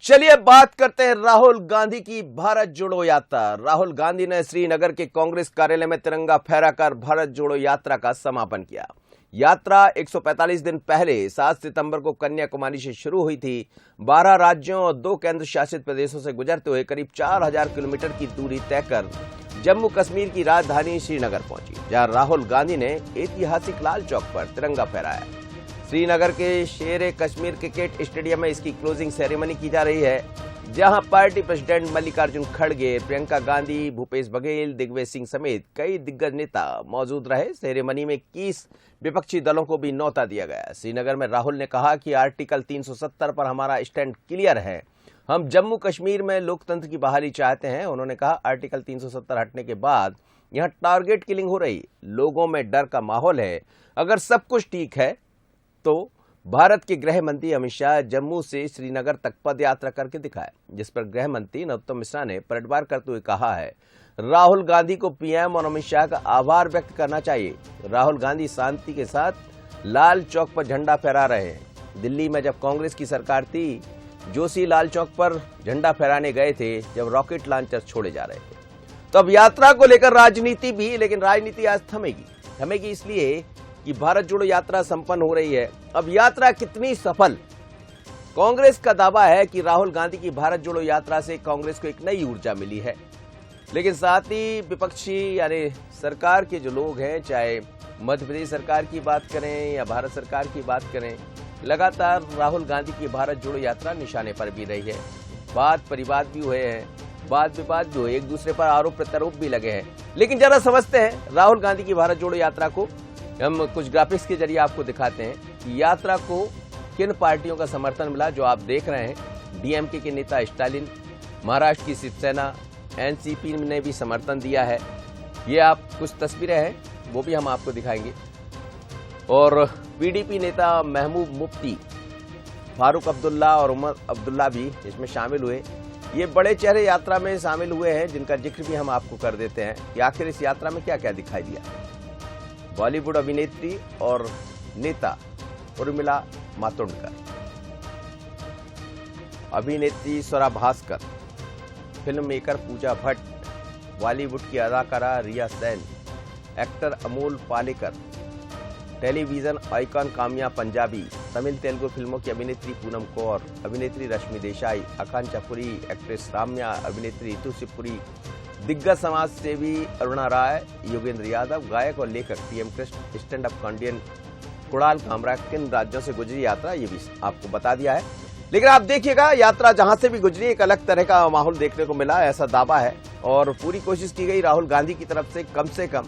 चलिए अब बात करते हैं राहुल गांधी की भारत जोड़ो यात्रा। राहुल गांधी ने श्रीनगर के कांग्रेस कार्यालय में तिरंगा फहराकर भारत जोड़ो यात्रा का समापन किया। यात्रा 145 दिन पहले 7 सितंबर को कन्याकुमारी से शुरू हुई थी। 12 राज्यों और 2 केंद्र शासित प्रदेशों से गुजरते हुए करीब 4000 किलोमीटर की दूरी तय कर जम्मू कश्मीर की राजधानी श्रीनगर पहुंची, जहां राहुल गांधी ने ऐतिहासिक लाल चौक पर तिरंगा फहराया। श्रीनगर के शेर कश्मीर क्रिकेट स्टेडियम में इसकी क्लोजिंग सेरेमनी की जा रही है, जहां पार्टी प्रेसिडेंट मल्लिकार्जुन खड़गे, प्रियंका गांधी, भूपेश बघेल, दिग्विजय सिंह समेत कई दिग्गज नेता मौजूद रहे। सेरेमनी में 21 विपक्षी दलों को भी न्योता दिया गया। श्रीनगर में राहुल ने कहा कि आर्टिकल 370 पर हमारा स्टैंड क्लियर है, हम जम्मू कश्मीर में लोकतंत्र की बहाली चाहते हैं। उन्होंने कहा, आर्टिकल 370 हटने के बाद यहां टारगेट किलिंग हो रही, लोगों में डर का माहौल है। अगर सब कुछ ठीक है तो भारत के गृह मंत्री अमित शाह जम्मू से श्रीनगर तक पद यात्रा करके दिखाए, जिस पर गृह मंत्री नरोत्तम मिश्रा ने पलटवार करते हुए कहा है, राहुल गांधी को पीएम और अमित शाह का आभार व्यक्त करना चाहिए। राहुल गांधी शांति के साथ लाल चौक पर झंडा फहरा रहे हैं। दिल्ली में जब कांग्रेस की सरकार थी, जोशी लाल चौक पर झंडा फहराने गए थे जब रॉकेट लॉन्चर छोड़े जा रहे थे। तो अब यात्रा को लेकर राजनीति भी, लेकिन राजनीति आज थमेगी इसलिए कि भारत जोड़ो यात्रा संपन्न हो रही है। अब यात्रा कितनी सफल? कांग्रेस का दावा है कि राहुल गांधी की भारत जोड़ो यात्रा से कांग्रेस को एक नई ऊर्जा मिली है, लेकिन साथ ही विपक्षी यानी सरकार के जो लोग हैं, चाहे मध्य प्रदेश सरकार की बात करें या भारत सरकार की बात करें, लगातार राहुल गांधी की भारत जोड़ो यात्रा निशाने पर भी रही है। वाद परिवाद भी हुए हैं, वाद विवाद भी हुए, एक दूसरे पर आरोप प्रत्यारोप भी लगे हैं। लेकिन जरा समझते हैं राहुल गांधी की भारत जोड़ो यात्रा को। हम कुछ ग्राफिक्स के जरिए आपको दिखाते हैं कि यात्रा को किन पार्टियों का समर्थन मिला। जो आप देख रहे हैं, डीएमके के नेता स्टालिन, महाराष्ट्र की शिवसेना, एनसीपी ने भी समर्थन दिया है। ये आप कुछ तस्वीरें हैं, वो भी हम आपको दिखाएंगे। और पीडीपी नेता महबूब मुफ्ती, फारूक अब्दुल्ला और उमर अब्दुल्ला भी इसमें शामिल हुए। ये बड़े चेहरे यात्रा में शामिल हुए हैं, जिनका जिक्र भी हम आपको कर देते हैं कि आखिर इस यात्रा में क्या क्या दिखाई दिया। बॉलीवुड अभिनेत्री और नेता उर्मिला मातोंडकर, अभिनेत्री स्वरा भास्कर, फिल्म मेकर पूजा भट्ट, बॉलीवुड की अदाकारा Riya Sen, actor Amol Palekar, television icon Kamya Punjabi, Tamil Telugu फिल्मों की अभिनेत्री पूनम कौर, अभिनेत्री रश्मि देसाई, आकांक्षा पुरी, एक्ट्रेस राम्या, अभिनेत्री ऋतु शिवपुरी, दिग्गज समाज सेवी अरुणा राय, योगेंद्र यादव, गायक और लेखक TM Krishna, stand up comedian Kunal Kamra. किन राज्यों से गुजरी यात्रा ये भी आपको बता दिया है। लेकिन आप देखिएगा, यात्रा जहां से भी गुजरी एक अलग तरह का माहौल देखने को मिला, ऐसा दावा है। और पूरी कोशिश की गई राहुल गांधी की तरफ से कम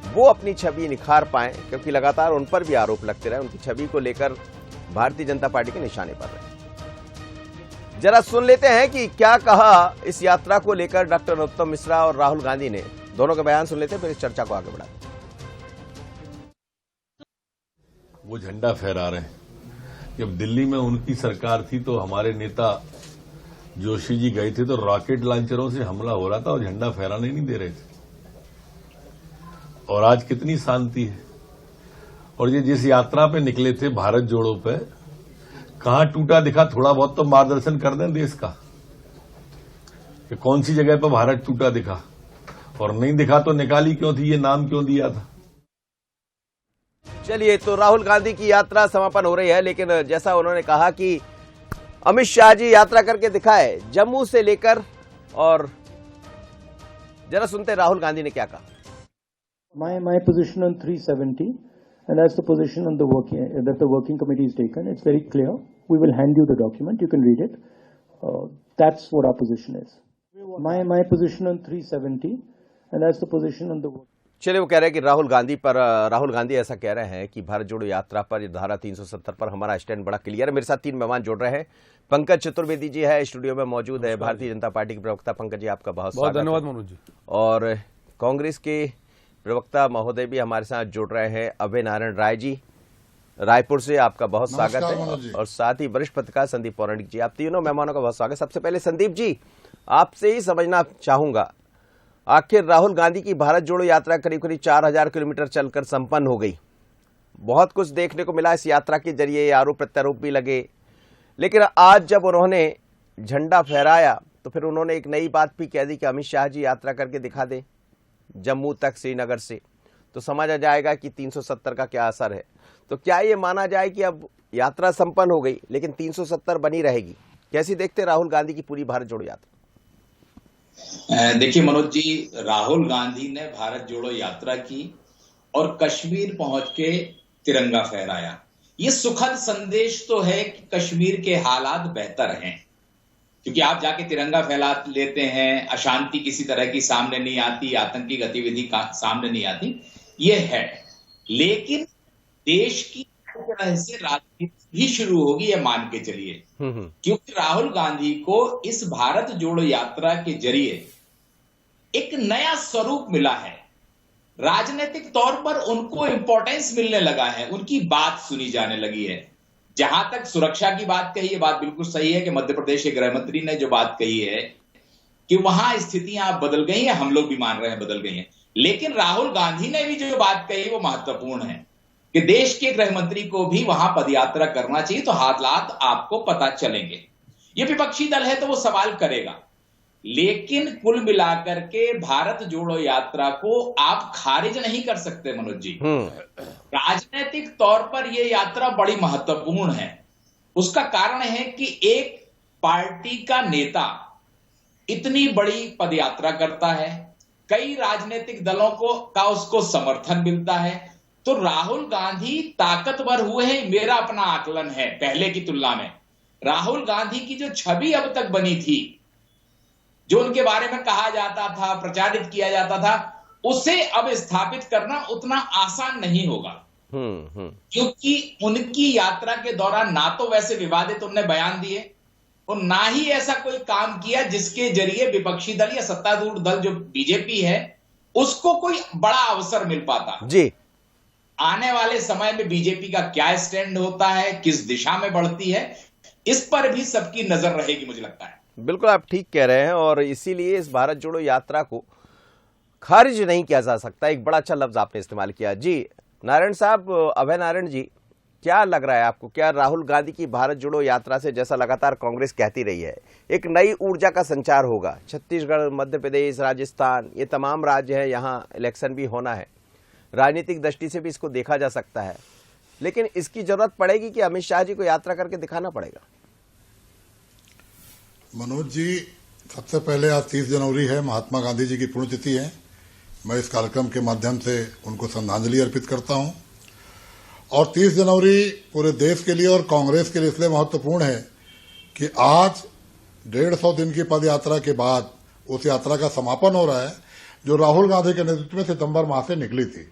वो अपनी छवि निखार पाएं, क्योंकि लगातार उन पर भी आरोप लगते रहे, उनकी छवि को लेकर भारतीय जनता पार्टी के निशाने पर रहे। जरा सुन लेते हैं कि क्या कहा इस यात्रा को लेकर डॉक्टर नरोत्तम मिश्रा और राहुल गांधी ने। दोनों का बयान सुन लेते हैं, फिर इस चर्चा को आगे बढ़ाते हैं। वो झंडा फहरा रहे हैं। जब दिल्ली में उनकी सरकार थी तो हमारे नेता जोशी जी गए थे तो रॉकेट लॉन्चरों से हमला हो रहा था और झंडा फहराने नहीं दे रहे थे। और आज कितनी शांति है। और ये जिस यात्रा पे निकले थे भारत जोड़ो पे, कहां टूटा दिखा? थोड़ा बहुत तो मार्गदर्शन कर दें देश का कि कौन सी जगह पर भारत टूटा दिखा, और नहीं दिखा तो निकाली क्यों थी, ये नाम क्यों दिया था। चलिए, तो राहुल गांधी की यात्रा समापन हो रही है, लेकिन जैसा उन्होंने कहा कि अमित शाह जी यात्रा करके दिखाए जम्मू से लेकर, और जरा सुनते राहुल गांधी ने क्या कहा। My position on 370, and that's the position on the working committee is taken. It's very clear. We will hand you the document. You can read it. That's what our position is. My position on 370, and that's the position on the. चलिए, वो कह रहे हैं कि राहुल गांधी ऐसा कह रहे हैं कि भारत जोड़ो यात्रा पर, धारा 370 पर हमारा स्टैंड बड़ा क्लियर है। मेरे साथ 3 मेहमान जुड़ रहे हैं। पंकज चतुर्वेदी जी है, स्टूडियो में मौजूद है, भारतीय जनता पार्टी के प्रवक्ता। पंकज जी, आपका बहुत धन्यवाद मनोज जी। और कांग्रेस के प्रवक्ता महोदय भी हमारे साथ जुड़ रहे हैं, अभय नारायण राय जी, रायपुर से, आपका बहुत स्वागत है। और साथ ही वरिष्ठ पत्रकार संदीप पौराणिक जी। आप तीनों मेहमानों का बहुत स्वागत है। सबसे पहले संदीप जी, आपसे ही समझना चाहूंगा, आखिर राहुल गांधी की भारत जोड़ो यात्रा करीब 4000 किलोमीटर चलकर संपन्न हो गई। बहुत कुछ देखने को मिला इस यात्रा के जरिए, आरोप प्रत्यारोप भी लगे। लेकिन आज जब उन्होंने झंडा फहराया तो फिर उन्होंने एक नई बात भी कह दी कि अमित शाह जी यात्रा करके दिखा दें जम्मू तक श्रीनगर से, तो समझा जाएगा कि 370 का क्या असर है। तो क्या ये माना जाए कि अब यात्रा संपन्न हो गई लेकिन 370 बनी रहेगी? कैसी देखते राहुल गांधी की पूरी भारत जोड़ो यात्रा? देखिए मनोज जी, राहुल गांधी ने भारत जोड़ो यात्रा की और कश्मीर पहुंच के तिरंगा फहराया। ये सुखद संदेश तो है कि कश्मीर के हालात बेहतर हैं, क्योंकि आप जाके तिरंगा फैला लेते हैं, अशांति किसी तरह की सामने नहीं आती, आतंकी गतिविधि सामने नहीं आती, ये है। लेकिन देश की तरह से राजनीति भी शुरू होगी, ये मान के चलिए, क्योंकि राहुल गांधी को इस भारत जोड़ो यात्रा के जरिए एक नया स्वरूप मिला है। राजनीतिक तौर पर उनको इंपॉर्टेंस मिलने लगा है, उनकी बात सुनी जाने लगी है। जहां तक सुरक्षा की बात कही है, बात बिल्कुल सही है कि मध्य प्रदेश के गृह मंत्री ने जो बात कही है कि वहां स्थितियां बदल गई हैं, हम लोग भी मान रहे हैं बदल गई हैं। लेकिन राहुल गांधी ने भी जो बात कही वो महत्वपूर्ण है कि देश के गृह मंत्री को भी वहां पदयात्रा करना चाहिए, तो हालात आपको पता चलेंगे। ये विपक्षी दल है तो वो सवाल करेगा, लेकिन कुल मिलाकर के भारत जोड़ो यात्रा को आप खारिज नहीं कर सकते मनोज जी। राजनीतिक तौर पर यह यात्रा बड़ी महत्वपूर्ण है। उसका कारण है कि एक पार्टी का नेता इतनी बड़ी पदयात्रा करता है, कई राजनीतिक दलों का उसको समर्थन मिलता है, तो राहुल गांधी ताकतवर हुए हैं, मेरा अपना आकलन है। पहले की तुलना में राहुल गांधी की जो छवि अब तक बनी थी, जो उनके बारे में कहा जाता था, प्रचारित किया जाता था, उसे अब स्थापित करना उतना आसान नहीं होगा। क्योंकि उनकी यात्रा के दौरान ना तो वैसे विवादित उन्होंने बयान दिए और ना ही ऐसा कोई काम किया जिसके जरिए विपक्षी दल या सत्तारूढ़ दल जो बीजेपी है उसको कोई बड़ा अवसर मिल पाता जी। आने वाले समय में बीजेपी का क्या स्टैंड होता है, किस दिशा में बढ़ती है, इस पर भी सबकी नजर रहेगी मुझे लगता है। बिल्कुल आप ठीक कह रहे हैं और इसीलिए इस भारत जोड़ो यात्रा को खारिज नहीं किया जा सकता। एक बड़ा अच्छा लफ्ज आपने इस्तेमाल किया। जी नारायण साहब, अभय नारायण जी, क्या लग रहा है आपको, क्या राहुल गांधी की भारत जोड़ो यात्रा से, जैसा लगातार कांग्रेस कहती रही है, एक नई ऊर्जा का संचार होगा? छत्तीसगढ़, मध्य प्रदेश, राजस्थान, ये तमाम राज्य हैं, यहाँ इलेक्शन भी होना है, राजनीतिक दृष्टि से भी इसको देखा जा सकता है, लेकिन इसकी जरूरत पड़ेगी कि अमित शाह जी को यात्रा करके दिखाना पड़ेगा? मनोज जी, सबसे पहले आज 30 जनवरी है, महात्मा गांधी जी की पुण्यतिथि है। मैं इस कार्यक्रम के माध्यम से उनको श्रद्धांजलि अर्पित करता हूं। और 30 जनवरी पूरे देश के लिए और कांग्रेस के लिए इसलिए महत्वपूर्ण है कि आज 150 दिन की पद यात्रा के बाद उस यात्रा का समापन हो रहा है जो राहुल गांधी के नेतृत्व में सितंबर माह से निकली थी।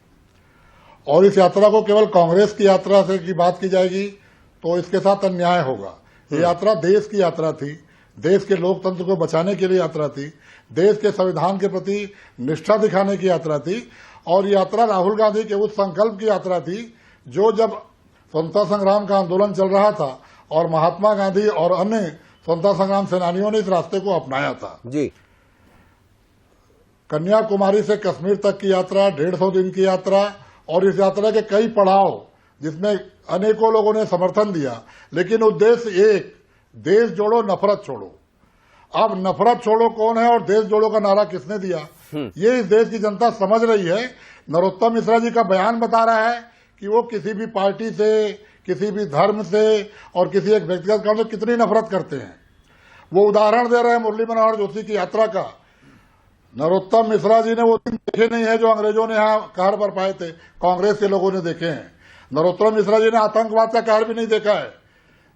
और इस यात्रा को केवल कांग्रेस की यात्रा से की बात की जाएगी तो इसके साथ अन्याय होगा। ये यात्रा देश की यात्रा थी, देश के लोकतंत्र को बचाने के लिए यात्रा थी, देश के संविधान के प्रति निष्ठा दिखाने की यात्रा थी। और यात्रा राहुल गांधी के उस संकल्प की यात्रा थी जो जब स्वतंत्रता संग्राम का आंदोलन चल रहा था और महात्मा गांधी और अन्य स्वतंत्रता संग्राम सेनानियों ने इस रास्ते को अपनाया था। जी। कन्याकुमारी से कश्मीर तक की यात्रा, 150 दिन की यात्रा, और इस यात्रा के कई पड़ाव जिसमें अनेकों लोगों ने समर्थन दिया, लेकिन उद्देश्य एक, देश जोड़ो नफरत छोड़ो। अब नफरत छोड़ो कौन है और देश जोड़ो का नारा किसने दिया, ये इस देश की जनता समझ रही है। नरोत्तम मिश्रा जी का बयान बता रहा है कि वो किसी भी पार्टी से, किसी भी धर्म से और किसी एक व्यक्तिगत कारण से कितनी नफरत करते हैं। वो उदाहरण दे रहे हैं मुरली मनोहर जोशी की यात्रा का। नरोत्तम मिश्रा जी ने वो दिन देखे नहीं है जो अंग्रेजों ने यहाँ कहर बरपाए थे, कांग्रेस के लोगों ने देखे हैं। नरोत्तम मिश्रा जी ने आतंकवाद का कहर भी नहीं देखा है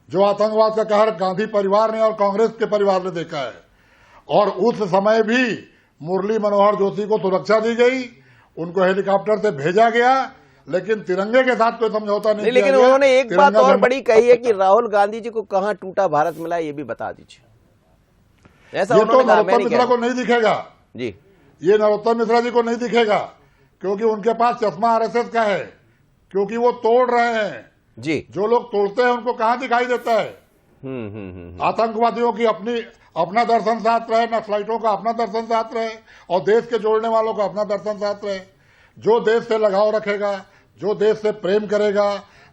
जो आतंकवाद का कहर गांधी परिवार ने और कांग्रेस के परिवार ने देखा है। और उस समय भी मुरली मनोहर जोशी को सुरक्षा दी गई, उनको हेलीकॉप्टर से भेजा गया, लेकिन तिरंगे के साथ कोई समझौता नहीं। लेकिन उन्होंने एक बात और बड़ी कही है कि राहुल गांधी जी को कहां टूटा भारत मिला, ये भी बता दीजिए। ऐसा ये तो नरोत्तम मिश्रा को नहीं दिखेगा जी, ये नरोत्तम मिश्रा जी को नहीं दिखेगा, क्योंकि उनके पास चश्मा आरएसएस का है, क्योंकि वो तोड़ रहे हैं जी। जो लोग तोड़ते हैं उनको कहां दिखाई देता है। आतंकवादियों की अपना दर्शन साथ रहे, नक्सलाइटों का अपना दर्शन साथ रहे और देश के जोड़ने वालों का अपना दर्शन साथ रहे। जो देश से लगाव रखेगा, जो देश से प्रेम करेगा,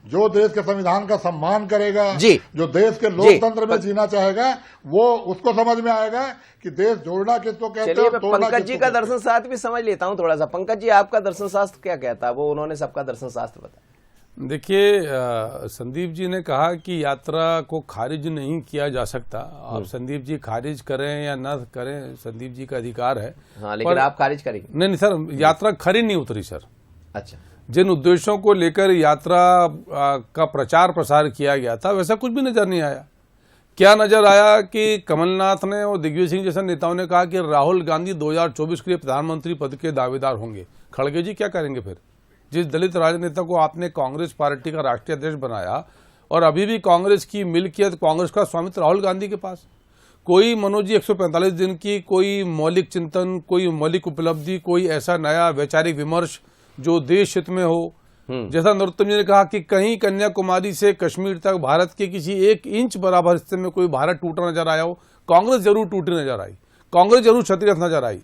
जो देश के संविधान का सम्मान करेगा, जी। जो देश के लोकतंत्र में जीना चाहेगा, वो उसको समझ में आएगा कि देश जोड़ना किसको कहते हैं चलिए और मैं तोड़ना पंकज जी किसको का कहते हैं। दर्शन शास्त्र भी समझ लेता हूं थोड़ा सा। पंकज जी, आपका दर्शन शास्त्र क्या कहता है? वो उन्होंने सबका दर्शन शास्त्र बताया। देखिए, संदीप जी ने कहा कि यात्रा को खारिज नहीं किया जा सकता। अब संदीप जी खारिज करें या न करें, संदीप जी का अधिकार है। हाँ, लेकिन आप खारिज करेंगे? नहीं सर, यात्रा खरी नहीं उतरी सर। अच्छा, जिन उद्देश्यों को लेकर यात्रा का प्रचार प्रसार किया गया था वैसा कुछ भी नजर नहीं आया। क्या नजर आया कि कमलनाथ ने और दिग्विजय सिंह जैसे नेताओं ने कहा कि राहुल गांधी 2024 के लिए प्रधानमंत्री पद के दावेदार होंगे। खड़गे जी क्या करेंगे फिर? जिस दलित राजनेता को आपने कांग्रेस पार्टी का राष्ट्रीय अध्यक्ष बनाया और अभी भी कांग्रेस की मिल्कियत, कांग्रेस का स्वामित्व राहुल गांधी के पास। कोई मनोज जी 145 दिन की कोई मौलिक चिंतन, कोई मौलिक उपलब्धि, कोई ऐसा नया वैचारिक विमर्श जो देश हित में हो, जैसा नरोत्तम जी ने कहा कि कहीं कन्याकुमारी से कश्मीर तक भारत के किसी 1 इंच बराबर हिस्से में कोई भारत टूटा नजर आया हो। कांग्रेस जरूर टूटी नजर आई, कांग्रेस जरूर क्षतिग्रस्त नजर आई।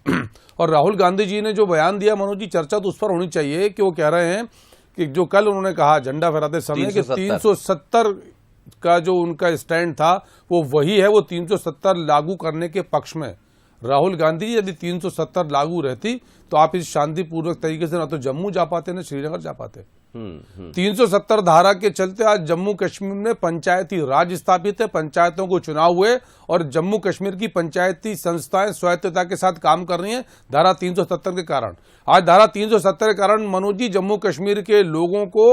और राहुल गांधी जी ने जो बयान दिया मनोज जी, चर्चा तो उस पर होनी चाहिए कि वो कह रहे हैं कि जो कल उन्होंने कहा झंडा फहराते समय कि 370 का जो उनका स्टैंड था वो वही है, वो 370 लागू करने के पक्ष में। राहुल गांधी जी यदि 370 लागू रहती तो आप इस शांतिपूर्वक तरीके से ना तो जम्मू जा पाते, ना श्रीनगर जा पाते। 370 धारा के चलते आज जम्मू कश्मीर में पंचायती राज स्थापित है, पंचायतों को चुनाव हुए और जम्मू कश्मीर की पंचायती संस्थाएं स्वायत्तता के साथ काम कर रही हैं धारा 370 के कारण। आज धारा 370 के कारण मनोज जी जम्मू कश्मीर के लोगों को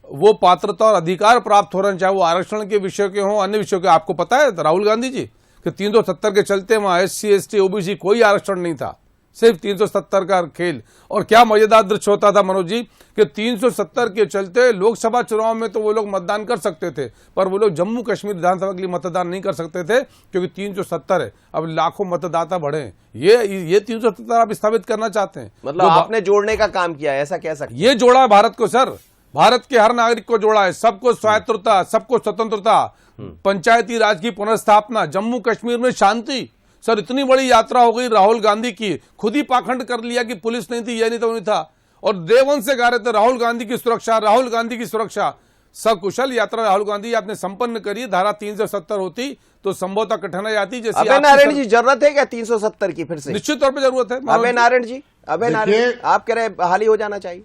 वो पात्रता और अधिकार प्राप्त हो रहे हैं, चाहे वो आरक्षण के विषय के हों, अन्य विषयों के। आपको पता है राहुल गांधी जी कि 370 के चलते वहां SC ST OBC कोई आरक्षण नहीं था, सिर्फ 370 का खेल। और क्या मजेदार दृश्य होता था मनोज जी कि 370 के चलते लोकसभा चुनाव में तो वो लोग मतदान कर सकते थे, पर वो लोग जम्मू कश्मीर विधानसभा के लिए मतदान नहीं कर सकते थे क्योंकि 370 है। अब लाखों मतदाता बढ़े, ये 370 आप स्थापित करना चाहते हैं। मतलब आपने जोड़ने का काम किया है, ऐसा कह सकते हैं? ये जोड़ा है भारत को सर, भारत के हर नागरिक को जोड़ा है, सबको स्वायत्तता, सबको स्वतंत्रता, पंचायती राज की पुनर्स्थापना, जम्मू कश्मीर में शांति। सर इतनी बड़ी यात्रा हो गई राहुल गांधी की, खुद ही पाखंड कर लिया कि पुलिस नहीं थी, ये नहीं था, वो नहीं था, और देववंश से गा रहे थे राहुल गांधी की सुरक्षा, राहुल गांधी की सुरक्षा। सकुशल यात्रा राहुल गांधी आपने संपन्न करी। धारा 370 होती तो संभवतः कठिनाई आती। जैसे अभय नारायण जी, जरूरत है क्या 370 की फिर से? निश्चित तौर पर जरूरत है। अभय नारायण जी, अभय नारायण आप कह रहे हैं बहाली हो जाना चाहिए?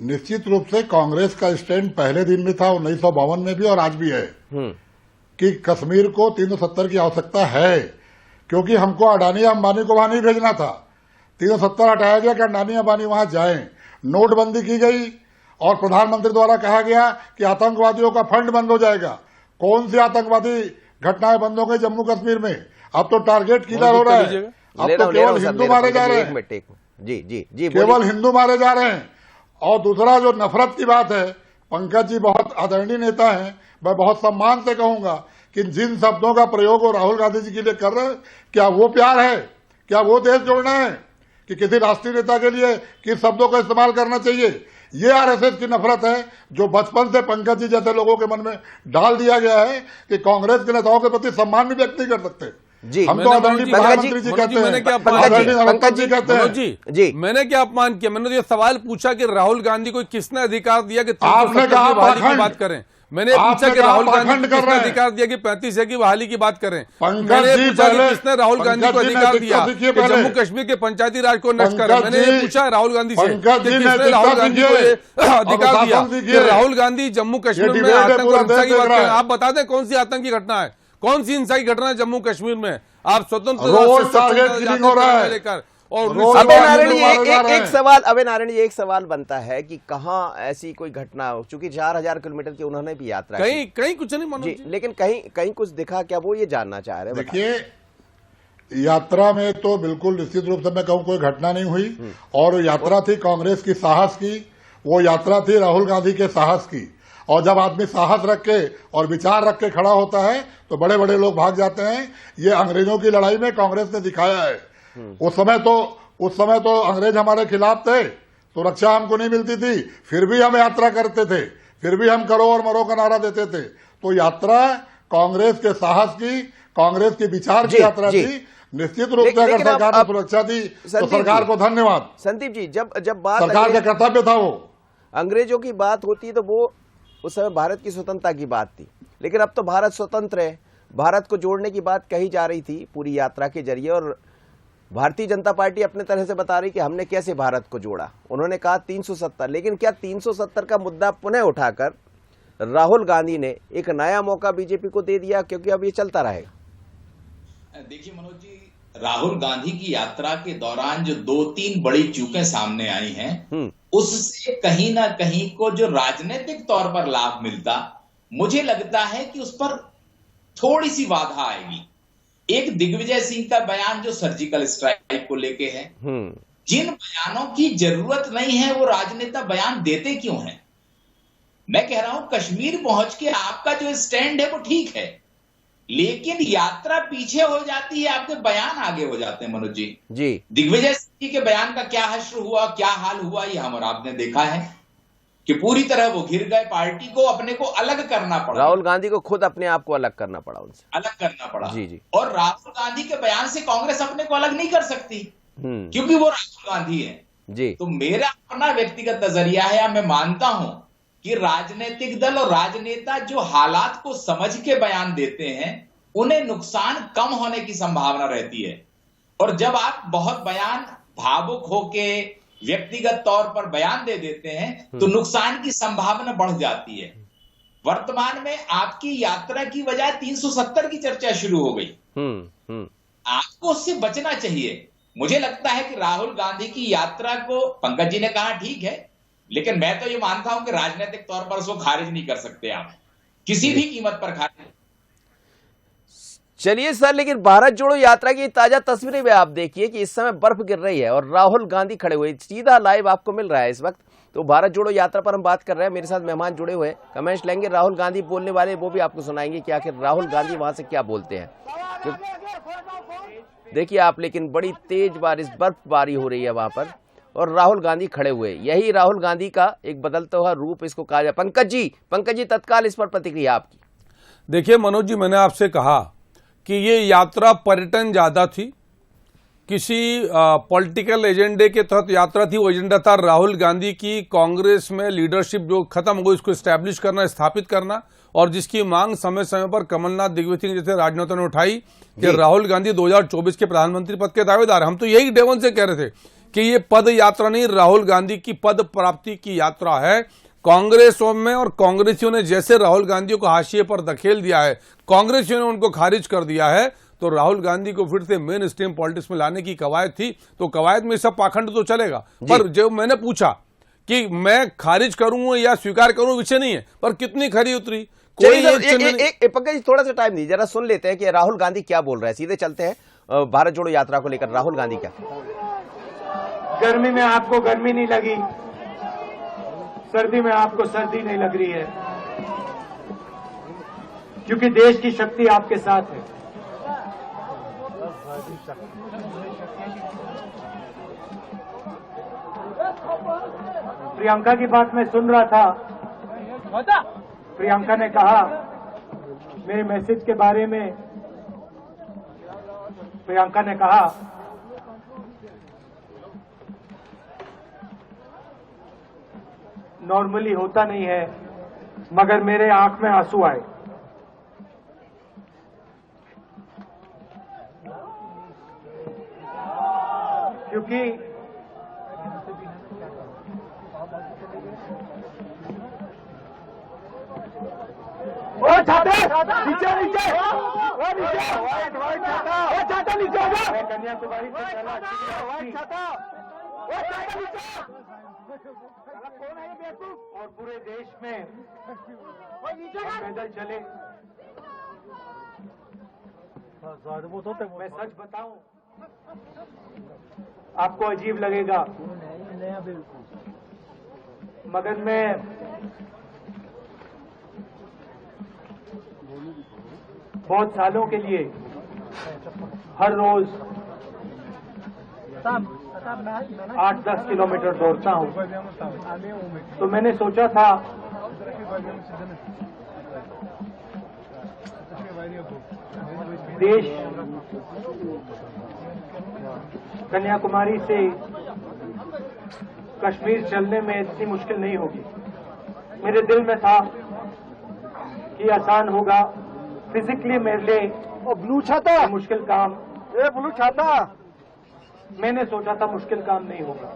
निश्चित रूप से कांग्रेस का स्टैंड पहले दिन में था 1952 में भी और आज भी है कि कश्मीर को 370 की आवश्यकता है, क्योंकि हमको अडानी अंबानी को वहां नहीं भेजना था। 370 हटाया गया कि अडानी अंबानी वहां जाएं। नोटबंदी की गई और प्रधानमंत्री द्वारा कहा गया कि आतंकवादियों का फंड बंद हो जाएगा। कौन सी आतंकवादी घटनाएं बंद हो गई जम्मू कश्मीर में? अब तो टारगेट किलर हो रहा है, अब तो केवल हिंदू मारे जा रहे हैं। जी, केवल हिंदू मारे जा रहे हैं। और दूसरा जो नफरत की बात है, पंकज जी बहुत आदरणीय नेता हैं, मैं बहुत सम्मान से कहूंगा कि जिन शब्दों का प्रयोग वो राहुल गांधी जी के लिए कर रहे हैं, क्या वो प्यार है? क्या वो देश जोड़ना है कि किसी राष्ट्रीय नेता के लिए किस शब्दों का इस्तेमाल करना चाहिए? ये आरएसएस की नफरत है जो बचपन से पंकज जी जैसे लोगों के मन में डाल दिया गया है कि कांग्रेस के नेताओं के प्रति सम्मान भी व्यक्त नहीं कर सकते। जी, हम तो आदरणीय प्रधानमंत्री जी कहते हैं, पंकज जी कहते हैं। जी, मैंने क्या अपमान किया? मैंने तो ये सवाल पूछा कि राहुल गांधी को किसने अधिकार दिया कि आपने कहा बहाली की बात करें? मैंने पूछा कि राहुल गांधी को किसने अधिकार दिया कि 35 की बहाली की बात करें? मैंने पूछा कि किसने राहुल गांधी को अधिकार दिया कि जम्मू कश्मीर के पंचायती राज को नष्ट करें? मैंने पूछा राहुल गांधी से कि किसने राहुल गांधी को अधिकार दिया कि राहुल गांधी जम्मू कश्मीर में आतंक और हिंसा की बात करें? आप बता दें कौन सी आतंक की घटना है, कौन सी हिंसा की घटना है जम्मू कश्मीर में? आप स्वतंत्र लेकर और अभय नारायण जी एक सवाल बनता है कि कहां ऐसी कोई घटना हो, चूंकि 4000 किलोमीटर की उन्होंने भी यात्रा की, कहीं कुछ नहीं मनोज जी, लेकिन कहीं कुछ दिखा क्या? वो ये जानना चाह रहे हैं। देखिए, यात्रा में तो बिल्कुल निश्चित रूप से मैं कहूं कोई घटना नहीं हुई, और यात्रा थी कांग्रेस की साहस की, वो यात्रा थी राहुल गांधी के साहस की। और जब आदमी साहस रख के और विचार रख के खड़ा होता है तो बड़े बड़े लोग भाग जाते हैं। ये अंग्रेजों की लड़ाई में कांग्रेस ने दिखाया है। उस समय तो अंग्रेज हमारे खिलाफ थे, सुरक्षा हमको नहीं मिलती थी, फिर भी हम यात्रा करते थे, फिर भी हम करो और मरो का नारा देते थे। तो यात्रा कांग्रेस के साहस की, कांग्रेस के विचार की यात्रा थी। निश्चित रूप से अगर सरकार ने सुरक्षा दी तो सरकार को धन्यवाद। संदीप जी, जब बात सरकार का कर्तव्य था वो। अंग्रेजों की बात होती तो वो उस समय भारत की स्वतंत्रता की बात थी, लेकिन अब तो भारत स्वतंत्र है। भारत को जोड़ने की बात कही जा रही थी पूरी यात्रा के जरिए, और भारतीय जनता पार्टी अपने तरह से बता रही कि हमने कैसे भारत को जोड़ा। उन्होंने कहा 370, लेकिन क्या 370 का मुद्दा पुनः उठाकर राहुल गांधी ने एक नया मौका बीजेपी को दे दिया, क्योंकि अब ये चलता रहेगा? देखिए मनोज जी, राहुल गांधी की यात्रा के दौरान जो 2-3 बड़ी चूकें सामने आई हैं, उससे कहीं ना कहीं को जो राजनीतिक तौर पर लाभ मिलता, मुझे लगता है कि उस पर थोड़ी सी बाधा आएगी। एक दिग्विजय सिंह का बयान जो सर्जिकल स्ट्राइक को लेके है, जिन बयानों की जरूरत नहीं है वो राजनेता बयान देते क्यों हैं? मैं कह रहा हूं कश्मीर पहुंच के आपका जो स्टैंड है वो ठीक है, लेकिन यात्रा पीछे हो जाती है, आपके बयान आगे हो जाते हैं। मनोज जी, दिग्विजय सिंह के बयान का क्या हश्र हुआ, क्या हाल हुआ, ये हम और आपने देखा है कि पूरी तरह वो घिर गए। पार्टी को अपने को अलग करना पड़ा, राहुल गांधी को खुद अपने आप को अलग करना पड़ा, उनसे अलग करना पड़ा। जी। और राहुल गांधी के बयान से कांग्रेस अपने को अलग नहीं कर सकती, क्योंकि वो राहुल गांधी है जी। तो मेरा अपना व्यक्तिगत नजरिया है, मैं मानता हूं कि राजनीतिक दल और राजनेता जो हालात को समझ के बयान देते हैं, उन्हें नुकसान कम होने की संभावना रहती है। और जब आप बहुत बयान भावुक होके व्यक्तिगत तौर पर बयान दे देते हैं तो नुकसान की संभावना बढ़ जाती है। वर्तमान में आपकी यात्रा की वजह 370 की चर्चा शुरू हो गई। आपको उससे बचना चाहिए। मुझे लगता है कि राहुल गांधी की यात्रा को, पंकज जी ने कहा ठीक है, लेकिन मैं तो ये मानता हूं कि राजनीतिक तौर पर उसको खारिज नहीं कर सकते आप, किसी भी कीमत पर खारिज। चलिए सर, लेकिन भारत जोड़ो यात्रा की ताजा तस्वीरें भी आप देखिए कि इस समय बर्फ गिर रही है और राहुल गांधी खड़े हुए, सीधा लाइव आपको मिल रहा है इस वक्त। तो भारत जोड़ो यात्रा पर हम बात कर रहे हैं, मेरे साथ मेहमान जुड़े हुए हैं, कमेंट्स लेंगे। राहुल गांधी बोलने वाले वो भी आपको सुनाएंगे कि आखिर राहुल गांधी वहां से क्या बोलते हैं। देखिए आप, लेकिन बड़ी तेज बारिश, बर्फबारी हो रही है वहां पर और राहुल गांधी खड़े हुए। यही राहुल गांधी का एक बदलता हुआ रूप इसको कहा जाए। पंकज जी तत्काल इस पर प्रतिक्रिया आपकी। देखिए मनोज जी, मैंने आपसे कहा कि ये यात्रा पर्यटन ज्यादा थी, किसी पॉलिटिकल एजेंडे के तहत यात्रा थी। वो एजेंडा था राहुल गांधी की कांग्रेस में लीडरशिप जो खत्म हो गई उसको स्टैब्लिश करना, स्थापित करना, और जिसकी मांग समय समय पर कमलनाथ, दिग्विजय सिंह जैसे राजनेताओं ने उठाई कि राहुल गांधी 2024 के प्रधानमंत्री पद के दावेदार। हम तो यही डे वन से कह रहे थे कि ये पद यात्रा नहीं, राहुल गांधी की पद प्राप्ति की यात्रा है। कांग्रेसों में और कांग्रेसियों ने जैसे राहुल गांधी को हाशिए पर धकेल दिया है, कांग्रेसियों ने उनको खारिज कर दिया है, तो राहुल गांधी को फिर से मेन स्ट्रीम पॉलिटिक्स में लाने की कवायद थी। तो कवायद में सब पाखंड तो चलेगा, पर जो मैंने पूछा कि मैं खारिज करूं या स्वीकार करूं, विषय नहीं है, पर कितनी खरी उतरी कोई पंकज जी थोड़ा सा टाइम दीजिए, जरा सुन लेते हैं कि राहुल गांधी क्या बोल रहे हैं। सीधे चलते हैं भारत जोड़ो यात्रा को लेकर। राहुल गांधी क्या? गर्मी में आपको गर्मी नहीं लगी, सर्दी में आपको सर्दी नहीं लग रही है, क्योंकि देश की शक्ति आपके साथ है। प्रियंका की बात मैं सुन रहा था, प्रियंका ने कहा मेरे मैसेज के बारे में, प्रियंका ने कहा नॉर्मली होता नहीं है, मगर मेरे आंख में आंसू आए। क्योंकि वो छाता नीचे नीचे वो छाता नीचे हो जा। कन्याकुमारी से चला छाता कौन है बेवकूफ? और पूरे देश में पैदल चले। मैं सच बताऊं, आपको अजीब लगेगा, मगर मैं बहुत सालों के लिए हर रोज 8-10 किलोमीटर दौड़ता हूं। तो मैंने सोचा था देश कन्याकुमारी से कश्मीर चलने में इतनी मुश्किल नहीं होगी। मेरे दिल में था कि आसान होगा, फिजिकली मेरे लिए ब्लू छाता मुश्किल काम, ब्लू छाता मैंने सोचा था मुश्किल काम नहीं होगा।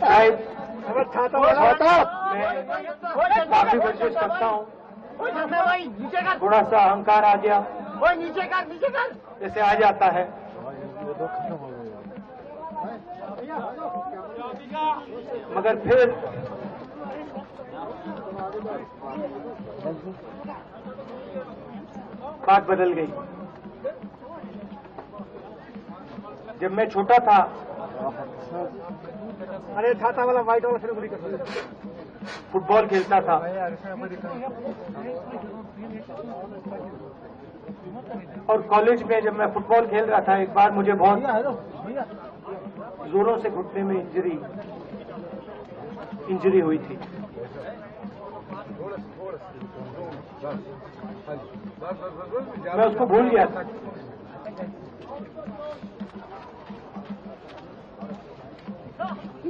शायद मैं काफी कोशिश करता हूँ, थोड़ा सा अहंकार आ गया, जैसे आ जाता है। मगर फिर बात बदल गई। जब मैं छोटा था, अरे छाता वाला व्हाइट वाला फिर फुटबॉल खेलता था, और कॉलेज में जब मैं फुटबॉल खेल रहा था, एक बार मुझे बहुत जोरों से घुटने में इंजरी हुई थी। मैं उसको भूल गया था।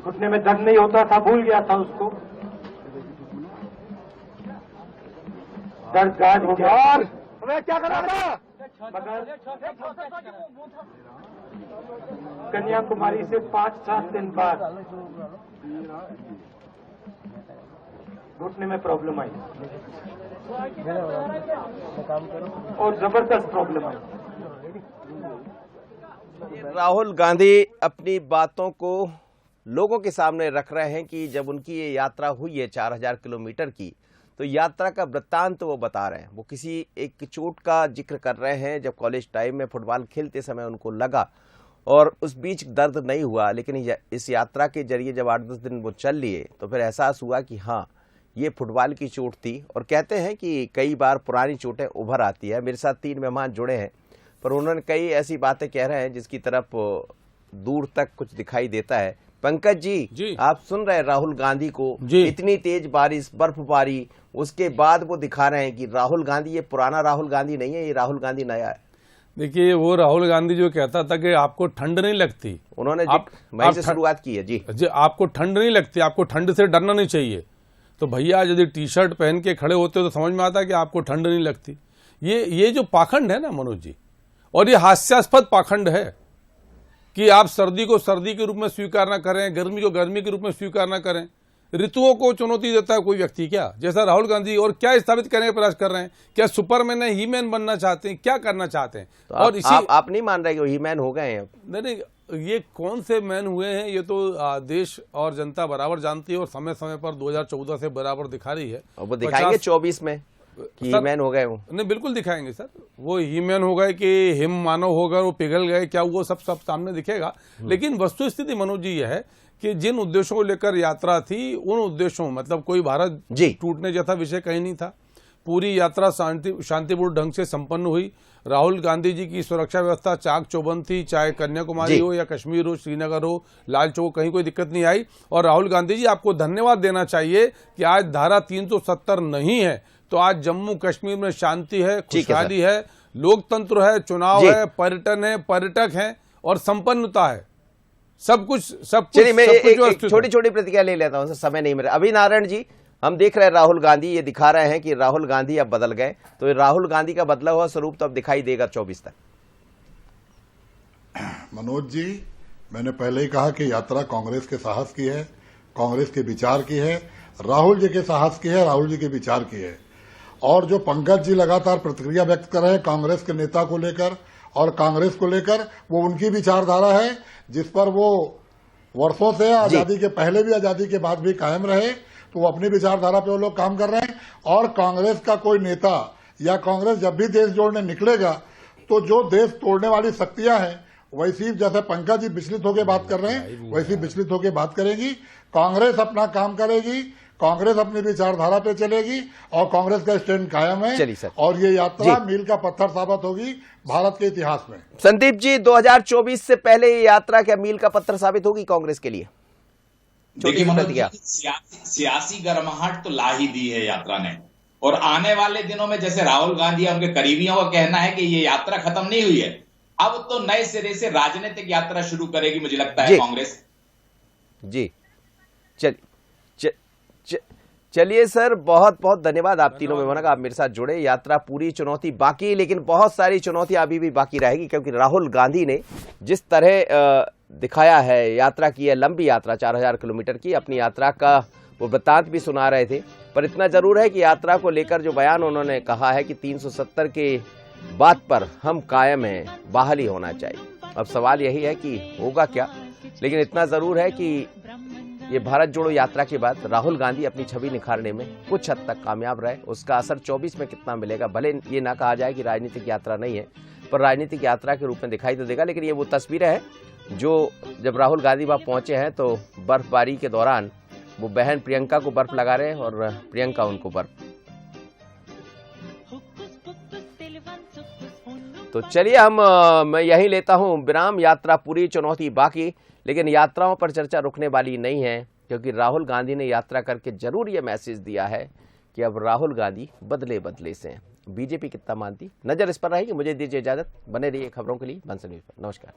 घुटने में दर्द नहीं होता था, भूल गया था उसको। दर्द गायब हो गया। मैं क्या कर रहा था? मगर कन्याकुमारी से 5-7 दिन बाद घुटने में प्रॉब्लम आई, और जबरदस्त प्रॉब्लम आई। राहुल गांधी अपनी बातों को लोगों के सामने रख रहे हैं कि जब उनकी ये यात्रा हुई है 4000 किलोमीटर की, तो यात्रा का वृत्तांत वो बता रहे हैं। वो किसी एक चोट का जिक्र कर रहे हैं, जब कॉलेज टाइम में फुटबॉल खेलते समय उनको लगा और उस बीच दर्द नहीं हुआ, लेकिन इस यात्रा के जरिए जब 8-10 दिन वो चल लिए तो फिर एहसास हुआ कि हाँ, ये फुटबॉल की चोट थी। और कहते हैं कि कई बार पुरानी चोटें उभर आती है। मेरे साथ 3 मेहमान जुड़े हैं, पर उन्होंने कई ऐसी बातें कह रहे हैं जिसकी तरफ दूर तक कुछ दिखाई देता है। पंकज जी, आप सुन रहे हैं राहुल गांधी को, इतनी तेज बारिश, बर्फबारी, उसके बाद वो दिखा रहे हैं कि राहुल गांधी ये पुराना राहुल गांधी नहीं है, ये राहुल गांधी नया है। देखिए, वो राहुल गांधी जो कहता था कि आपको ठंड नहीं लगती, उन्होंने वहीं से शुरुआत की है। जी, आपको ठंड नहीं लगती, आपको ठंड से डरना नहीं चाहिए। तो भैया यदि टी शर्ट पहन के खड़े होते तो समझ में आता कि आपको ठंड नहीं लगती। ये जो पाखंड है ना मनोज जी, और ये हास्यास्पद पाखंड है कि आप सर्दी को सर्दी के रूप में स्वीकार न करें, गर्मी को गर्मी के रूप में स्वीकार न करें। ऋतुओं को चुनौती देता है कोई व्यक्ति क्या, जैसा राहुल गांधी, और क्या स्थापित करने का प्रयास कर रहे हैं? क्या सुपरमैन है, ही मैन बनना चाहते हैं, क्या करना चाहते हैं? तो और आप नहीं मान रहे कि ही मैन हो गए हैं? नहीं, ये कौन से मैन हुए हैं, ये तो देश और जनता बराबर जानती है, और समय समय पर 2014 से बराबर दिखा रही है। और वो दिखाएंगे 24 में कि ही मैन हो गए वो? नहीं, बिल्कुल दिखाएंगे सर। वो ही मैन हो गए कि हिम मानव होगा, वो पिघल गए, क्या वो सब सामने दिखेगा। लेकिन वस्तु स्थिति मनोज जी यह है कि जिन उद्देश्यों को लेकर यात्रा थी, उन उद्देश्यों, मतलब कोई भारत टूटने जैसा विषय कहीं नहीं था। पूरी यात्रा शांतिपूर्ण ढंग से संपन्न हुई। राहुल गांधी जी की सुरक्षा व्यवस्था चाक चौबंद थी, चाहे कन्याकुमारी हो या कश्मीर हो, श्रीनगर हो, लाल चौक, कहीं कोई दिक्कत नहीं आई। और राहुल गांधी जी, आपको धन्यवाद देना चाहिए कि आज धारा 370 नहीं है, तो आज जम्मू कश्मीर में शांति है, खुशहाली है, लोकतंत्र है, चुनाव है, पर्यटन है, पर्यटक है और संपन्नता है। सब कुछ चलिए, मैं एक छोटी छोटी प्रतिक्रिया ले लेता हूं, समय नहीं मेरा। अभी नारायण जी, हम देख रहे हैं राहुल गांधी ये दिखा रहे हैं कि राहुल गांधी अब बदल गए, तो राहुल गांधी का बदला हुआ स्वरूप तो अब दिखाई देगा 24 तक। मनोज जी, मैंने पहले ही कहा कि यात्रा कांग्रेस के साहस की है, कांग्रेस के विचार की है, राहुल जी के साहस की है, राहुल जी के विचार की है। और जो पंकज जी लगातार प्रतिक्रिया व्यक्त कर रहे हैं कांग्रेस के नेता को लेकर और कांग्रेस को लेकर, वो उनकी विचारधारा है जिस पर वो वर्षों से, आजादी के पहले भी, आजादी के बाद भी कायम रहे। तो वो अपनी विचारधारा पे वो लोग काम कर रहे हैं। और कांग्रेस का कोई नेता या कांग्रेस जब भी देश जोड़ने निकलेगा, तो जो देश तोड़ने वाली शक्तियां हैं, वैसी, जैसे पंकज जी विचलित होकर बात कर रहे हैं, वैसी विचलित होकर बात करेगी। कांग्रेस अपना काम करेगी, कांग्रेस अपनी विचारधारा पे चलेगी और कांग्रेस का स्टैंड कायम है। और ये यात्रा मील का पत्थर साबित होगी भारत के इतिहास में। संदीप जी, 2024 से पहले ये यात्रा क्या मील का पत्थर साबित होगी कांग्रेस के लिए? देखिए मनोज जी, सियासी गर्माहट तो ला ही दी है यात्रा ने, और आने वाले दिनों में जैसे राहुल गांधी और उनके करीबियों का कहना है कि ये यात्रा खत्म नहीं हुई है, अब तो नए सिरे से राजनीतिक यात्रा शुरू करेगी, मुझे लगता जी। है कांग्रेस। जी चलिए सर, बहुत बहुत धन्यवाद आप तीनों में का आप मेरे साथ जुड़े। यात्रा पूरी चुनौती बाकी, लेकिन बहुत सारी चुनौतियां अभी भी बाकी रहेगी, क्योंकि राहुल गांधी ने जिस तरह दिखाया है, यात्रा की है, लंबी यात्रा 4000 किलोमीटर की, अपनी यात्रा का वो वृत्तांत भी सुना रहे थे। पर इतना जरूर है कि यात्रा को लेकर जो बयान उन्होंने कहा है कि 370 के बात पर हम कायम हैं, बहाली होना चाहिए। अब सवाल यही है कि होगा क्या, लेकिन इतना जरूर है कि ये भारत जोड़ो यात्रा के बाद राहुल गांधी अपनी छवि निखारने में कुछ हद तक कामयाब रहे। उसका असर 24 में कितना मिलेगा, भले ये ना कहा जाए कि राजनीतिक यात्रा नहीं है, पर राजनीतिक यात्रा के रूप में दिखाई तो देगा। लेकिन ये वो तस्वीरें हैं जो जब राहुल गांधी वहां पहुंचे हैं तो बर्फबारी के दौरान वो बहन प्रियंका को बर्फ लगा रहे हैं और प्रियंका उनको बर्फ। तो चलिए मैं यही लेता हूं विराम। यात्रा पूरी, चुनौती बाकी, लेकिन यात्राओं पर चर्चा रुकने वाली नहीं है, क्योंकि राहुल गांधी ने यात्रा करके जरूर ये मैसेज दिया है कि अब राहुल गांधी बदले बदले से हैं। बीजेपी कितना मानती, नजर इस पर रहेगी। मुझे दीजिए इजाजत, बने रहिए खबरों के लिए बंसल न्यूज पर। नमस्कार।